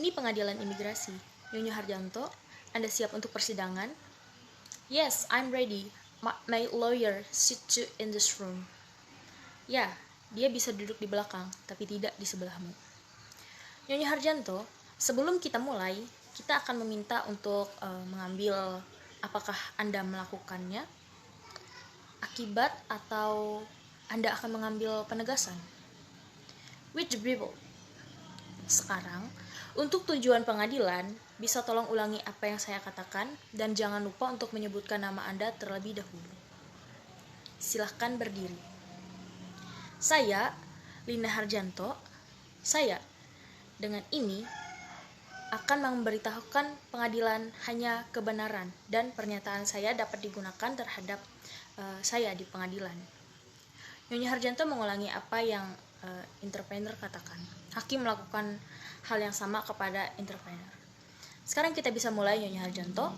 Ini pengadilan imigrasi. Nyonya Harjanto, Anda siap untuk persidangan? Yes, I'm ready. My lawyer sits you in this room. Ya, dia bisa duduk di belakang, tapi tidak di sebelahmu. Nyonya Harjanto, sebelum kita mulai, kita akan meminta untuk mengambil apakah Anda melakukannya, akibat atau Anda akan mengambil penegasan. With the people. Sekarang, untuk tujuan pengadilan, bisa tolong ulangi apa yang saya katakan dan jangan lupa untuk menyebutkan nama Anda terlebih dahulu. Silahkan berdiri. Saya, Lina Harjanto, dengan ini akan memberitahukan pengadilan hanya kebenaran dan pernyataan saya dapat digunakan terhadap saya di pengadilan. Nyonya Harjanto mengulangi apa yang intervener katakan. Hakim melakukan hal yang sama kepada intervener. Sekarang kita bisa mulai, Nyonya Harjanto.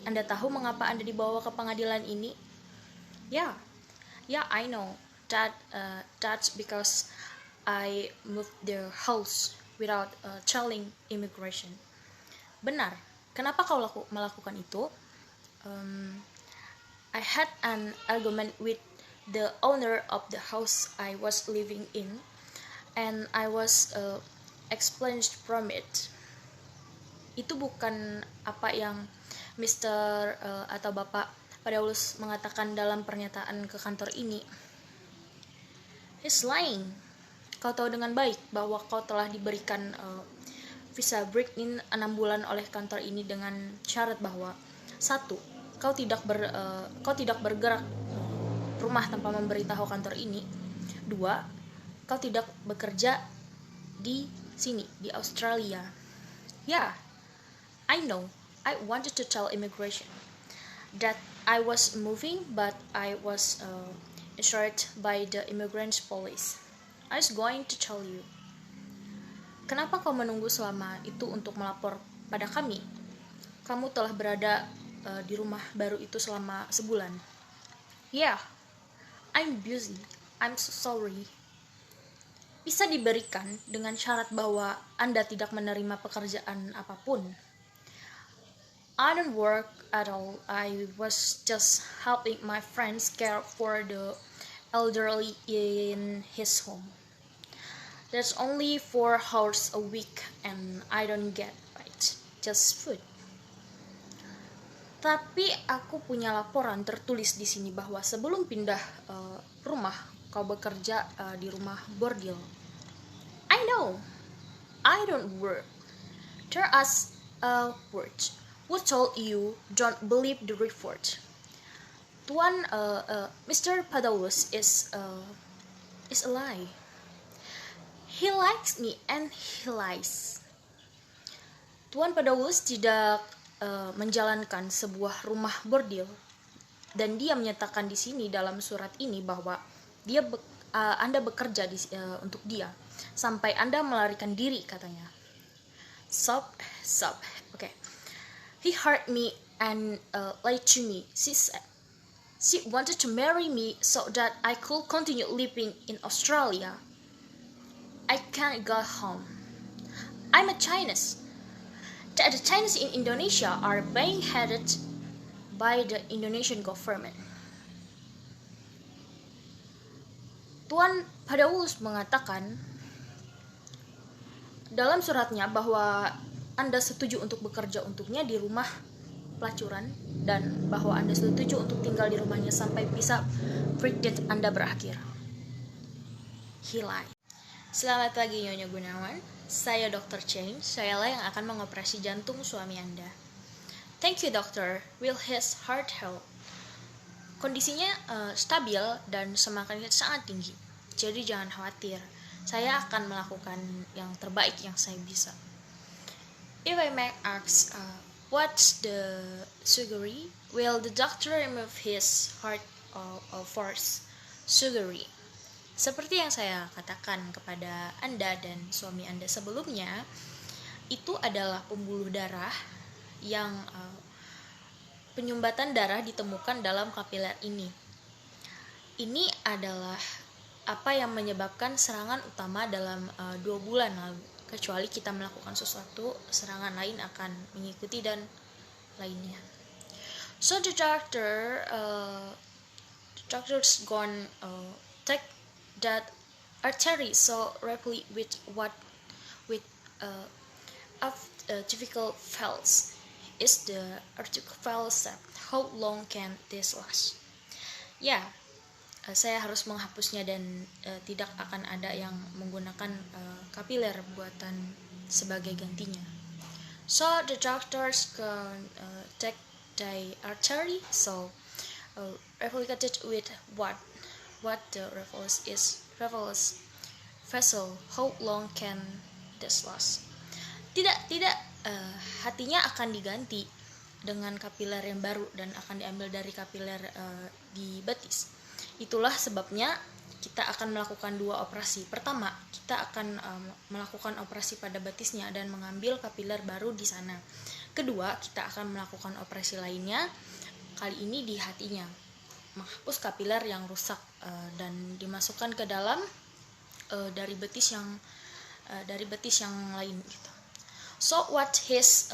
Anda tahu mengapa Anda dibawa ke pengadilan ini? Ya, I know. That's because I moved the house without telling immigration. Benar. Kenapa kau melakukan itu? I had an argument with the owner of the house I was living in, and I was expunged from it. Itu bukan apa yang Mr. Atau Bapak Paulus mengatakan dalam pernyataan ke kantor ini. He's lying. Kau tahu dengan baik bahwa kau telah diberikan visa break-in 6 bulan oleh kantor ini dengan syarat bahwa 1. Kau tidak bergerak rumah tanpa memberitahu kantor ini. 2. Kau tidak bekerja di sini, di Australia. Yeah, I know. I wanted to tell immigration that I was moving, but I was insured by the immigrant police. I was going to tell you. Kenapa kau menunggu selama itu untuk melapor pada kami? Kamu telah berada di rumah baru itu selama sebulan. Yeah, I'm busy. I'm so sorry. Bisa diberikan dengan syarat bahwa Anda tidak menerima pekerjaan apapun. I don't work at all. I was just helping my friends care for the elderly in his home. That's only 4 hours a week and I don't get paid, just food. Tapi aku punya laporan tertulis di sini bahwa sebelum pindah rumah, kau bekerja di rumah bordil. I know. I don't work. There is a word. Who told you don't believe the report? Tuan Mr. Paulus is a lie. He likes me and he lies. Tuan Paulus tidak menjalankan sebuah rumah bordil dan dia menyatakan di sini dalam surat ini bahwa Anda bekerja untuk dia sampai Anda melarikan diri, katanya. Sob. Okay. He hurt me and lied to me. She said she wanted to marry me so that I could continue living in Australia. I can't go home. I'm a Chinese. The Chinese in Indonesia are being headed by the Indonesian government. Tuan Paulus mengatakan dalam suratnya bahwa Anda setuju untuk bekerja untuknya di rumah pelacuran dan bahwa Anda setuju untuk tinggal di rumahnya sampai visa break-in Anda berakhir. He lied. Selamat pagi Nyonya Gunawan. Saya Dr. Chen. Sayalah yang akan mengoperasi jantung suami Anda. Thank you, Doctor. Will his heart help? Kondisinya stabil dan semangatnya sangat tinggi. Jadi jangan khawatir. Saya akan melakukan yang terbaik yang saya bisa. If I may ask, what's the surgery? Will the doctor remove his heart force surgery? Seperti yang saya katakan kepada Anda dan suami Anda sebelumnya, itu adalah pembuluh darah yang penyumbatan darah ditemukan dalam kapiler ini. Ini adalah apa yang menyebabkan serangan utama dalam 2 bulan lalu Kecuali kita melakukan sesuatu, serangan lain akan mengikuti dan lainnya. So the doctor's gone take that artery so rapidly with typical fails. Is the article fail step? How long can this last? Ya, saya harus menghapusnya dan tidak akan ada yang menggunakan kapiler buatan sebagai gantinya. So the doctors can take the artery so replicated with what the reference vessel. How long can this last? Tidak, hatinya akan diganti dengan kapiler yang baru dan akan diambil dari kapiler di betis. Itulah sebabnya kita akan melakukan 2 operasi. Pertama, kita akan melakukan operasi pada betisnya dan mengambil kapiler baru di sana. Kedua, kita akan melakukan operasi lainnya, kali ini di hatinya, menghapus kapiler yang rusak dan dimasukkan ke dalam dari betis yang lain gitu. So what his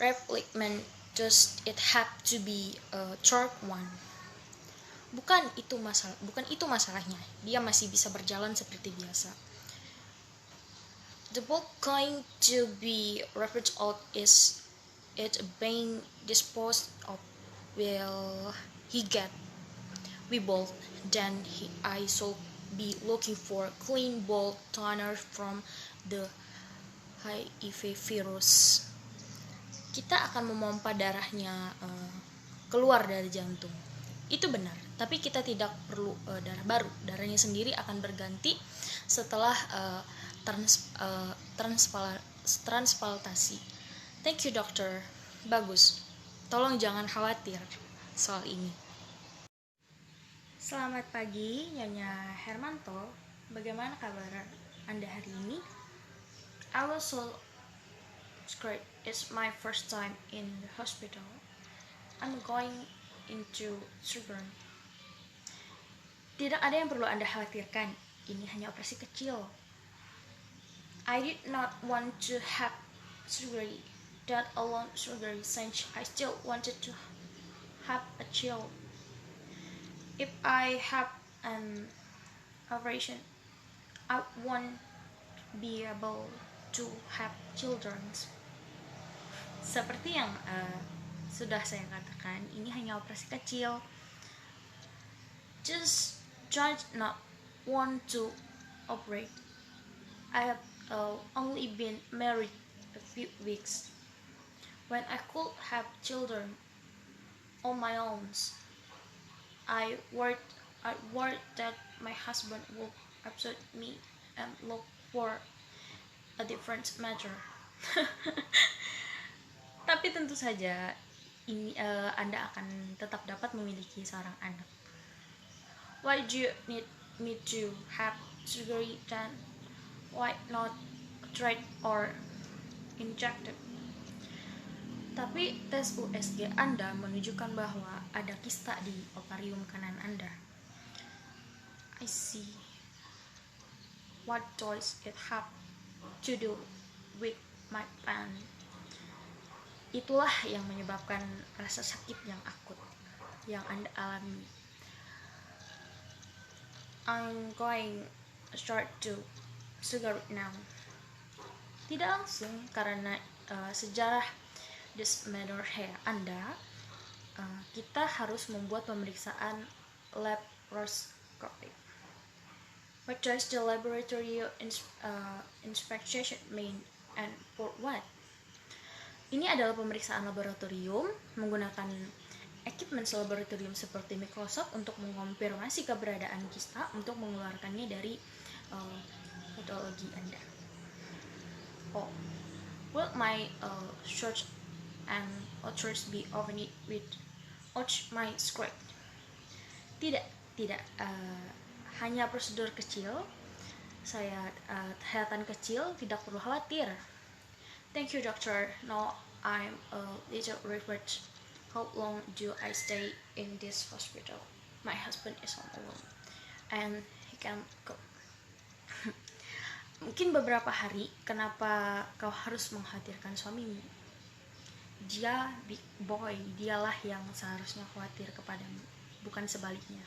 replacement, does it have to be a third one? Bukan itu masalahnya. Dia masih bisa berjalan seperti biasa. The bolt going to be ripped out, is it being disposed of? Will he get bolt? Then I should be looking for clean bolt thinner from the HIV virus. Kita akan memompa darahnya keluar dari jantung. Itu benar, tapi kita tidak perlu darah baru. Darahnya sendiri akan berganti setelah transplantasi. Thank you dokter, bagus. Tolong jangan khawatir soal ini. Selamat pagi Nyonya Hermanto, bagaimana kabar Anda hari ini? I was so scared. It's my first time in the hospital. I'm going into surgery. Tidak ada yang perlu Anda khawatirkan. Ini hanya operasi kecil. I did not want to have surgery, that alone surgery, since I still wanted to have a child. If I have an operation, I won't be able to have children. Seperti yang sudah saya katakan, ini hanya operasi kecil. Just try not want to operate. I have only been married a few weeks. When I could have children on my own, I worried that my husband would upset me and look for a different matter. Tapi tentu saja ini Anda akan tetap dapat memiliki seorang anak. Why do you need me to have surgery done? Why not treat or injected? Tapi tes USG Anda menunjukkan bahwa ada kista di ovarium kanan Anda. I see. What does it have to do with my pain? Itulah yang menyebabkan rasa sakit yang akut yang Anda alami. I'm going to start to surgery now. Tidak langsung karena sejarah dysmenorrhea Anda, kita harus membuat pemeriksaan laparoscopy. What does the laboratory inspection mean and for what? Ini adalah pemeriksaan laboratorium menggunakan equipment laboratorium seperti mikroskop untuk mengonfirmasi keberadaan kista untuk mengeluarkannya dari patologi Anda. Oh, will my search and authors be opened with my script? Tidak, hanya prosedur kecil. Kesehatan kecil, tidak perlu khawatir. Thank you doctor. Now I'm a little worried. How long do I stay in this hospital? My husband is home alone and he can cook. Mungkin beberapa hari, kenapa kau harus mengkhawatirkan suamimu? Dia big boy, dialah yang seharusnya khawatir kepadamu, bukan sebaliknya.